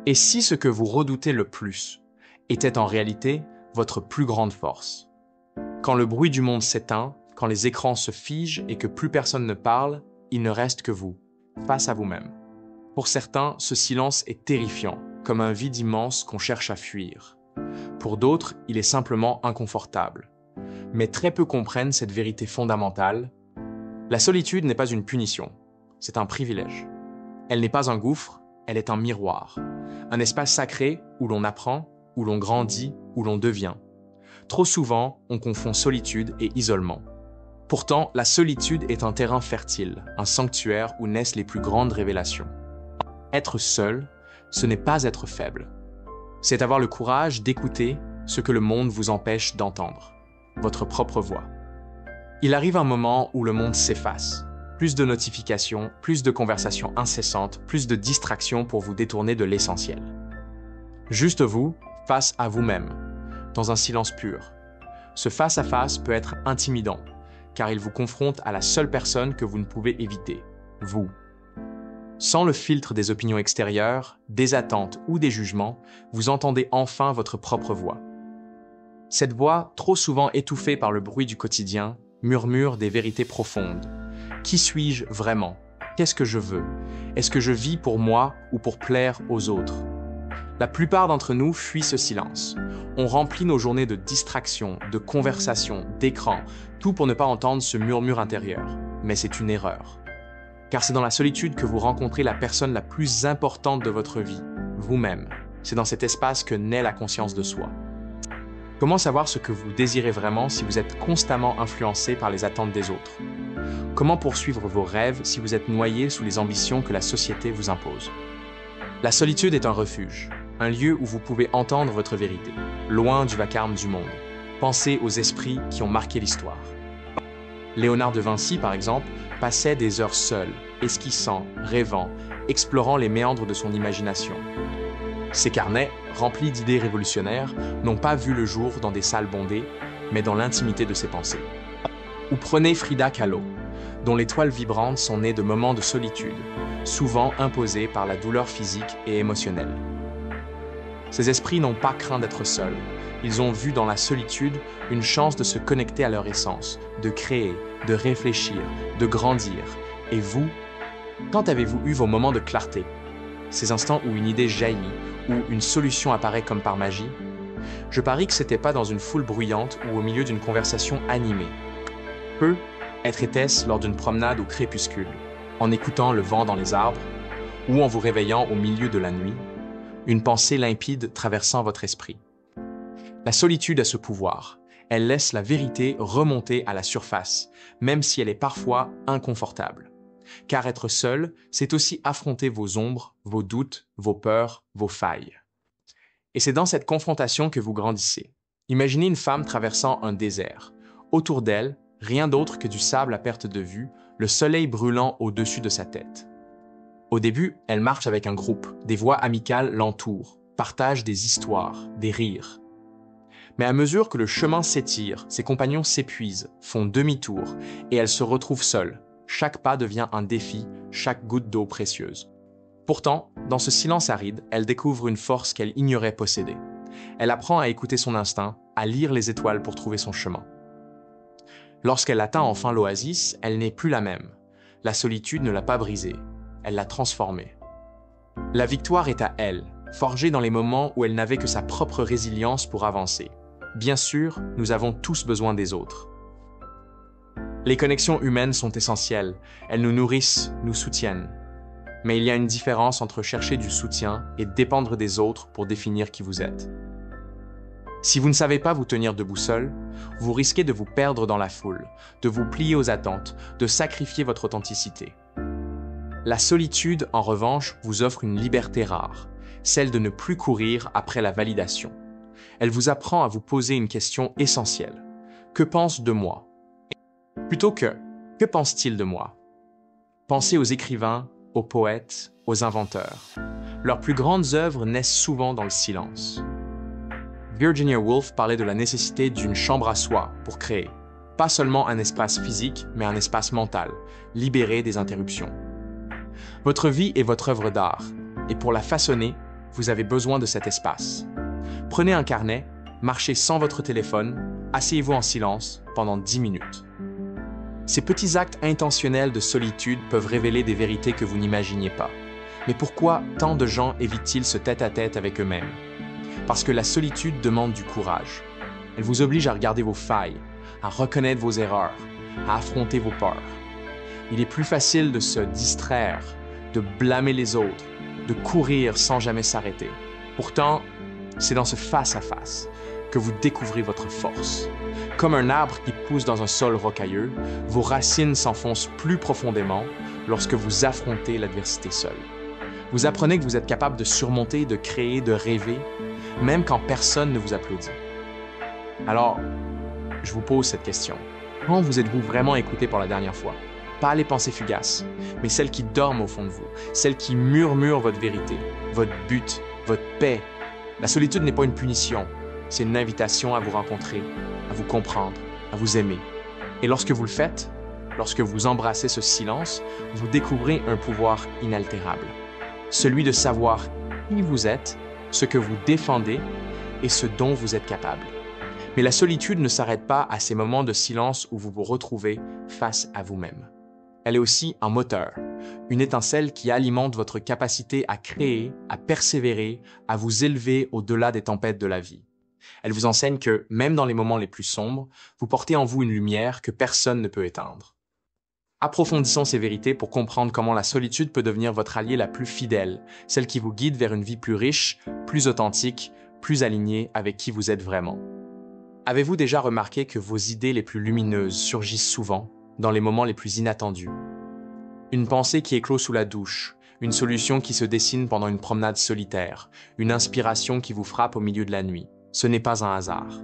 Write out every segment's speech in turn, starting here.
Et si ce que vous redoutez le plus était en réalité votre plus grande force? Quand le bruit du monde s'éteint, quand les écrans se figent et que plus personne ne parle, il ne reste que vous, face à vous-même. Pour certains, ce silence est terrifiant, comme un vide immense qu'on cherche à fuir. Pour d'autres, il est simplement inconfortable. Mais très peu comprennent cette vérité fondamentale. La solitude n'est pas une punition, c'est un privilège. Elle n'est pas un gouffre, elle est un miroir. Un espace sacré où l'on apprend, où l'on grandit, où l'on devient. Trop souvent, on confond solitude et isolement. Pourtant, la solitude est un terrain fertile, un sanctuaire où naissent les plus grandes révélations. Être seul, ce n'est pas être faible. C'est avoir le courage d'écouter ce que le monde vous empêche d'entendre, votre propre voix. Il arrive un moment où le monde s'efface. Plus de notifications, plus de conversations incessantes, plus de distractions pour vous détourner de l'essentiel. Juste vous, face à vous-même, dans un silence pur. Ce face-à-face peut être intimidant, car il vous confronte à la seule personne que vous ne pouvez éviter, vous. Sans le filtre des opinions extérieures, des attentes ou des jugements, vous entendez enfin votre propre voix. Cette voix, trop souvent étouffée par le bruit du quotidien, murmure des vérités profondes. Qui suis-je vraiment? Qu'est-ce que je veux? Est-ce que je vis pour moi ou pour plaire aux autres? La plupart d'entre nous fuient ce silence. On remplit nos journées de distractions, de conversations, d'écrans, tout pour ne pas entendre ce murmure intérieur. Mais c'est une erreur. Car c'est dans la solitude que vous rencontrez la personne la plus importante de votre vie, vous-même. C'est dans cet espace que naît la conscience de soi. Comment savoir ce que vous désirez vraiment si vous êtes constamment influencé par les attentes des autres? Comment poursuivre vos rêves si vous êtes noyé sous les ambitions que la société vous impose? La solitude est un refuge, un lieu où vous pouvez entendre votre vérité, loin du vacarme du monde. Pensez aux esprits qui ont marqué l'histoire. Léonard de Vinci, par exemple, passait des heures seul, esquissant, rêvant, explorant les méandres de son imagination. Ses carnets, remplis d'idées révolutionnaires, n'ont pas vu le jour dans des salles bondées, mais dans l'intimité de ses pensées. Ou prenez Frida Kahlo, dont les toiles vibrantes sont nées de moments de solitude, souvent imposés par la douleur physique et émotionnelle. Ces esprits n'ont pas craint d'être seuls. Ils ont vu dans la solitude une chance de se connecter à leur essence, de créer, de réfléchir, de grandir. Et vous, quand avez-vous eu vos moments de clarté? Ces instants où une idée jaillit, où une solution apparaît comme par magie? Je parie que c'était pas dans une foule bruyante ou au milieu d'une conversation animée. Était-ce lors d'une promenade au crépuscule, en écoutant le vent dans les arbres, ou en vous réveillant au milieu de la nuit, une pensée limpide traversant votre esprit. La solitude a ce pouvoir. Elle laisse la vérité remonter à la surface, même si elle est parfois inconfortable. Car être seul, c'est aussi affronter vos ombres, vos doutes, vos peurs, vos failles. Et c'est dans cette confrontation que vous grandissez. Imaginez une femme traversant un désert. Autour d'elle, rien d'autre que du sable à perte de vue, le soleil brûlant au-dessus de sa tête. Au début, elle marche avec un groupe, des voix amicales l'entourent, partagent des histoires, des rires. Mais à mesure que le chemin s'étire, ses compagnons s'épuisent, font demi-tour, et elle se retrouve seule. Chaque pas devient un défi, chaque goutte d'eau précieuse. Pourtant, dans ce silence aride, elle découvre une force qu'elle ignorait posséder. Elle apprend à écouter son instinct, à lire les étoiles pour trouver son chemin. Lorsqu'elle atteint enfin l'oasis, elle n'est plus la même. La solitude ne l'a pas brisée, elle l'a transformée. La victoire est à elle, forgée dans les moments où elle n'avait que sa propre résilience pour avancer. Bien sûr, nous avons tous besoin des autres. Les connexions humaines sont essentielles, elles nous nourrissent, nous soutiennent. Mais il y a une différence entre chercher du soutien et dépendre des autres pour définir qui vous êtes. Si vous ne savez pas vous tenir debout seul, vous risquez de vous perdre dans la foule, de vous plier aux attentes, de sacrifier votre authenticité. La solitude, en revanche, vous offre une liberté rare, celle de ne plus courir après la validation. Elle vous apprend à vous poser une question essentielle. Que pense de moi? Plutôt que pense-t-il de moi? Pensez aux écrivains, aux poètes, aux inventeurs. Leurs plus grandes œuvres naissent souvent dans le silence. Virginia Woolf parlait de la nécessité d'une chambre à soi pour créer. Pas seulement un espace physique, mais un espace mental, libéré des interruptions. Votre vie est votre œuvre d'art, et pour la façonner, vous avez besoin de cet espace. Prenez un carnet, marchez sans votre téléphone, asseyez-vous en silence pendant 10 minutes. Ces petits actes intentionnels de solitude peuvent révéler des vérités que vous n'imaginiez pas. Mais pourquoi tant de gens évitent-ils ce tête-à-tête avec eux-mêmes? Parce que la solitude demande du courage. Elle vous oblige à regarder vos failles, à reconnaître vos erreurs, à affronter vos peurs. Il est plus facile de se distraire, de blâmer les autres, de courir sans jamais s'arrêter. Pourtant, c'est dans ce face-à-face que vous découvrez votre force. Comme un arbre qui pousse dans un sol rocailleux, vos racines s'enfoncent plus profondément lorsque vous affrontez l'adversité seul. Vous apprenez que vous êtes capable de surmonter, de créer, de rêver, même quand personne ne vous applaudit. Alors, je vous pose cette question. Quand vous êtes-vous vraiment écouté pour la dernière fois? Pas les pensées fugaces, mais celles qui dorment au fond de vous, celles qui murmurent votre vérité, votre but, votre paix. La solitude n'est pas une punition, c'est une invitation à vous rencontrer, à vous comprendre, à vous aimer. Et lorsque vous le faites, lorsque vous embrassez ce silence, vous découvrez un pouvoir inaltérable. Celui de savoir qui vous êtes, ce que vous défendez et ce dont vous êtes capable. Mais la solitude ne s'arrête pas à ces moments de silence où vous vous retrouvez face à vous-même. Elle est aussi un moteur, une étincelle qui alimente votre capacité à créer, à persévérer, à vous élever au-delà des tempêtes de la vie. Elle vous enseigne que, même dans les moments les plus sombres, vous portez en vous une lumière que personne ne peut éteindre. Approfondissons ces vérités pour comprendre comment la solitude peut devenir votre allié la plus fidèle, celle qui vous guide vers une vie plus riche, plus authentique, plus alignée avec qui vous êtes vraiment. Avez-vous déjà remarqué que vos idées les plus lumineuses surgissent souvent dans les moments les plus inattendus? Une pensée qui éclot sous la douche, une solution qui se dessine pendant une promenade solitaire, une inspiration qui vous frappe au milieu de la nuit. Ce n'est pas un hasard.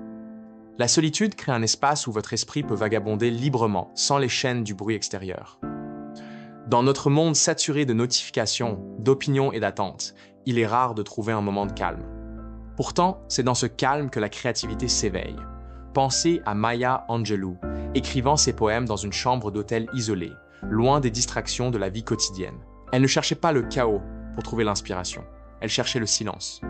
La solitude crée un espace où votre esprit peut vagabonder librement, sans les chaînes du bruit extérieur. Dans notre monde saturé de notifications, d'opinions et d'attentes, il est rare de trouver un moment de calme. Pourtant, c'est dans ce calme que la créativité s'éveille. Pensez à Maya Angelou, écrivant ses poèmes dans une chambre d'hôtel isolée, loin des distractions de la vie quotidienne. Elle ne cherchait pas le chaos pour trouver l'inspiration, elle cherchait le silence.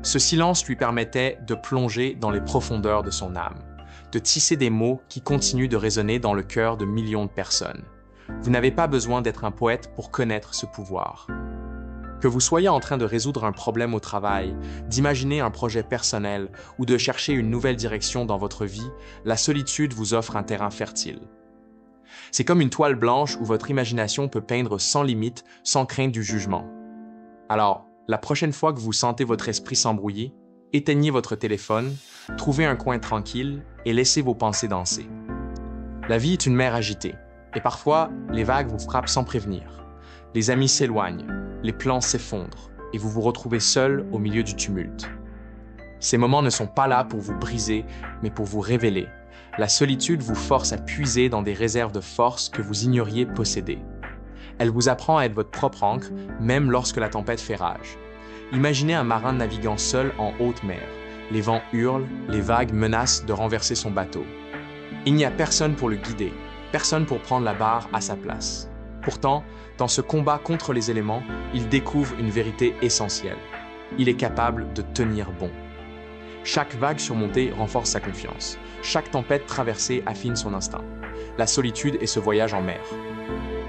Ce silence lui permettait de plonger dans les profondeurs de son âme, de tisser des mots qui continuent de résonner dans le cœur de millions de personnes. Vous n'avez pas besoin d'être un poète pour connaître ce pouvoir. Que vous soyez en train de résoudre un problème au travail, d'imaginer un projet personnel ou de chercher une nouvelle direction dans votre vie, la solitude vous offre un terrain fertile. C'est comme une toile blanche où votre imagination peut peindre sans limite, sans crainte du jugement. Alors, la prochaine fois que vous sentez votre esprit s'embrouiller, éteignez votre téléphone, trouvez un coin tranquille et laissez vos pensées danser. La vie est une mer agitée, et parfois, les vagues vous frappent sans prévenir. Les amis s'éloignent, les plans s'effondrent, et vous vous retrouvez seul au milieu du tumulte. Ces moments ne sont pas là pour vous briser, mais pour vous révéler. La solitude vous force à puiser dans des réserves de force que vous ignoriez posséder. Elle vous apprend à être votre propre ancre, même lorsque la tempête fait rage. Imaginez un marin naviguant seul en haute mer. Les vents hurlent, les vagues menacent de renverser son bateau. Il n'y a personne pour le guider, personne pour prendre la barre à sa place. Pourtant, dans ce combat contre les éléments, il découvre une vérité essentielle. Il est capable de tenir bon. Chaque vague surmontée renforce sa confiance. Chaque tempête traversée affine son instinct. La solitude est ce voyage en mer.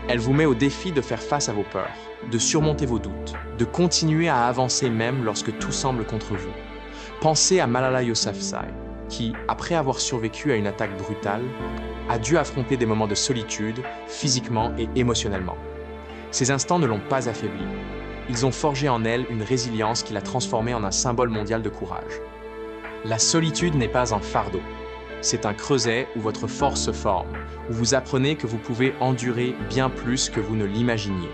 Elle vous met au défi de faire face à vos peurs, de surmonter vos doutes, de continuer à avancer même lorsque tout semble contre vous. Pensez à Malala Yousafzai, qui, après avoir survécu à une attaque brutale, a dû affronter des moments de solitude, physiquement et émotionnellement. Ces instants ne l'ont pas affaiblie. Ils ont forgé en elle une résilience qui l'a transformée en un symbole mondial de courage. La solitude n'est pas un fardeau. C'est un creuset où votre force se forme, où vous apprenez que vous pouvez endurer bien plus que vous ne l'imaginiez.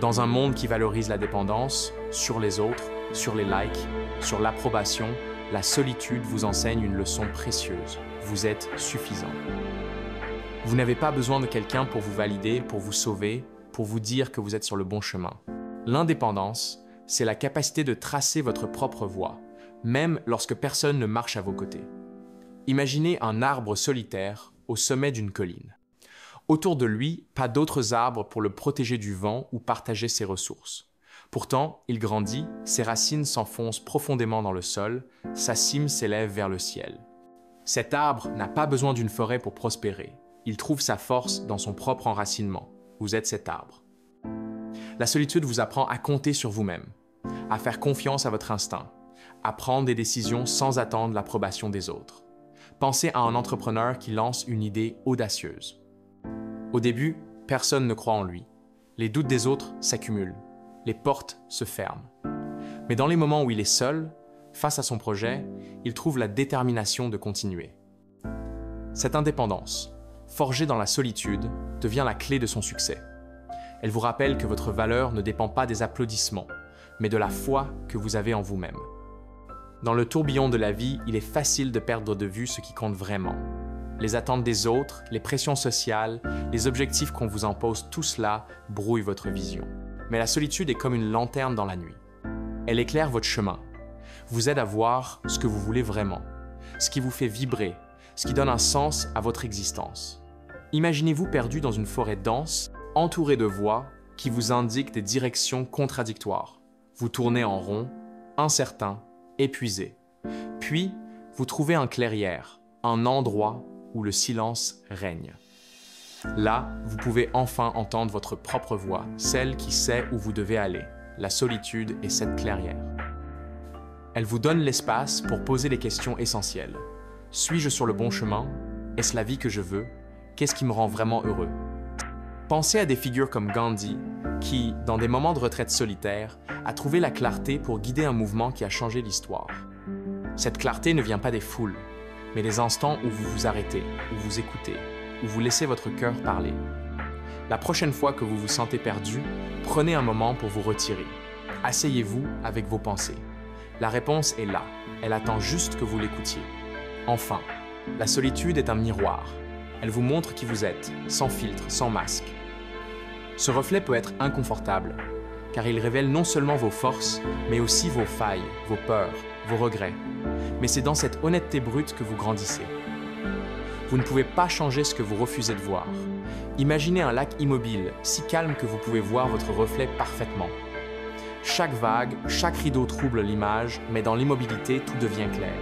Dans un monde qui valorise la dépendance, sur les autres, sur les likes, sur l'approbation, la solitude vous enseigne une leçon précieuse. Vous êtes suffisant. Vous n'avez pas besoin de quelqu'un pour vous valider, pour vous sauver, pour vous dire que vous êtes sur le bon chemin. L'indépendance, c'est la capacité de tracer votre propre voie, même lorsque personne ne marche à vos côtés. Imaginez un arbre solitaire au sommet d'une colline. Autour de lui, pas d'autres arbres pour le protéger du vent ou partager ses ressources. Pourtant, il grandit, ses racines s'enfoncent profondément dans le sol, sa cime s'élève vers le ciel. Cet arbre n'a pas besoin d'une forêt pour prospérer. Il trouve sa force dans son propre enracinement. Vous êtes cet arbre. La solitude vous apprend à compter sur vous-même, à faire confiance à votre instinct, à prendre des décisions sans attendre l'approbation des autres. Pensez à un entrepreneur qui lance une idée audacieuse. Au début, personne ne croit en lui. Les doutes des autres s'accumulent. Les portes se ferment. Mais dans les moments où il est seul, face à son projet, il trouve la détermination de continuer. Cette indépendance, forgée dans la solitude, devient la clé de son succès. Elle vous rappelle que votre valeur ne dépend pas des applaudissements, mais de la foi que vous avez en vous-même. Dans le tourbillon de la vie, il est facile de perdre de vue ce qui compte vraiment. Les attentes des autres, les pressions sociales, les objectifs qu'on vous impose, tout cela brouille votre vision. Mais la solitude est comme une lanterne dans la nuit. Elle éclaire votre chemin, vous aide à voir ce que vous voulez vraiment, ce qui vous fait vibrer, ce qui donne un sens à votre existence. Imaginez-vous perdu dans une forêt dense, entouré de voix qui vous indiquent des directions contradictoires. Vous tournez en rond, incertain, épuisé. Puis, vous trouvez un clairière, un endroit où le silence règne. Là, vous pouvez enfin entendre votre propre voix, celle qui sait où vous devez aller. La solitude est cette clairière. Elle vous donne l'espace pour poser les questions essentielles. Suis-je sur le bon chemin? Est-ce la vie que je veux? Qu'est-ce qui me rend vraiment heureux? Pensez à des figures comme Gandhi, qui, dans des moments de retraite solitaire, a trouvé la clarté pour guider un mouvement qui a changé l'histoire. Cette clarté ne vient pas des foules, mais des instants où vous vous arrêtez, où vous écoutez, où vous laissez votre cœur parler. La prochaine fois que vous vous sentez perdu, prenez un moment pour vous retirer. Asseyez-vous avec vos pensées. La réponse est là, elle attend juste que vous l'écoutiez. Enfin, la solitude est un miroir. Elle vous montre qui vous êtes, sans filtre, sans masque. Ce reflet peut être inconfortable, car il révèle non seulement vos forces, mais aussi vos failles, vos peurs, vos regrets. Mais c'est dans cette honnêteté brute que vous grandissez. Vous ne pouvez pas changer ce que vous refusez de voir. Imaginez un lac immobile, si calme que vous pouvez voir votre reflet parfaitement. Chaque vague, chaque rideau trouble l'image, mais dans l'immobilité, tout devient clair.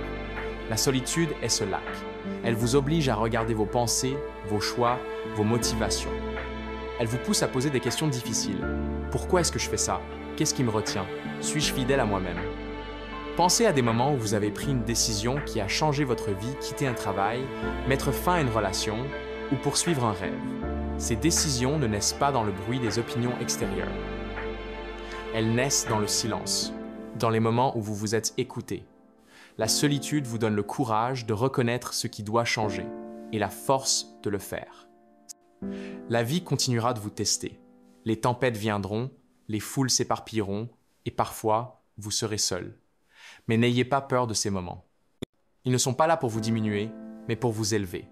La solitude est ce lac. Elle vous oblige à regarder vos pensées, vos choix, vos motivations. Elle vous pousse à poser des questions difficiles. Pourquoi est-ce que je fais ça? Qu'est-ce qui me retient? Suis-je fidèle à moi-même? Pensez à des moments où vous avez pris une décision qui a changé votre vie, quitter un travail, mettre fin à une relation ou poursuivre un rêve. Ces décisions ne naissent pas dans le bruit des opinions extérieures. Elles naissent dans le silence, dans les moments où vous vous êtes écouté. La solitude vous donne le courage de reconnaître ce qui doit changer et la force de le faire. La vie continuera de vous tester. Les tempêtes viendront, les foules s'éparpilleront et parfois, vous serez seul. Mais n'ayez pas peur de ces moments. Ils ne sont pas là pour vous diminuer, mais pour vous élever.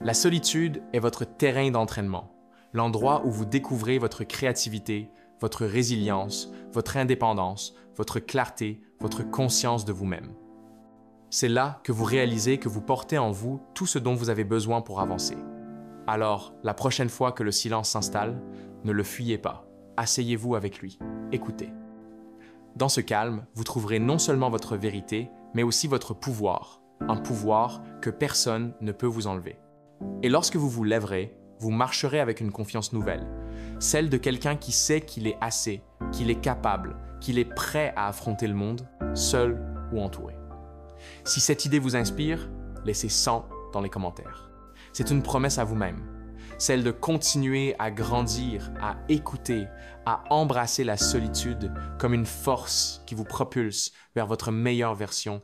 La solitude est votre terrain d'entraînement, l'endroit où vous découvrez votre créativité, votre résilience, votre indépendance, votre clarté, votre conscience de vous-même. C'est là que vous réalisez que vous portez en vous tout ce dont vous avez besoin pour avancer. Alors, la prochaine fois que le silence s'installe, ne le fuyez pas. Asseyez-vous avec lui. Écoutez. Dans ce calme, vous trouverez non seulement votre vérité, mais aussi votre pouvoir. Un pouvoir que personne ne peut vous enlever. Et lorsque vous vous lèverez, vous marcherez avec une confiance nouvelle. Celle de quelqu'un qui sait qu'il est assez, qu'il est capable, qu'il est prêt à affronter le monde, seul ou entouré. Si cette idée vous inspire, laissez 100 dans les commentaires. C'est une promesse à vous-même, celle de continuer à grandir, à écouter, à embrasser la solitude comme une force qui vous propulse vers votre meilleure version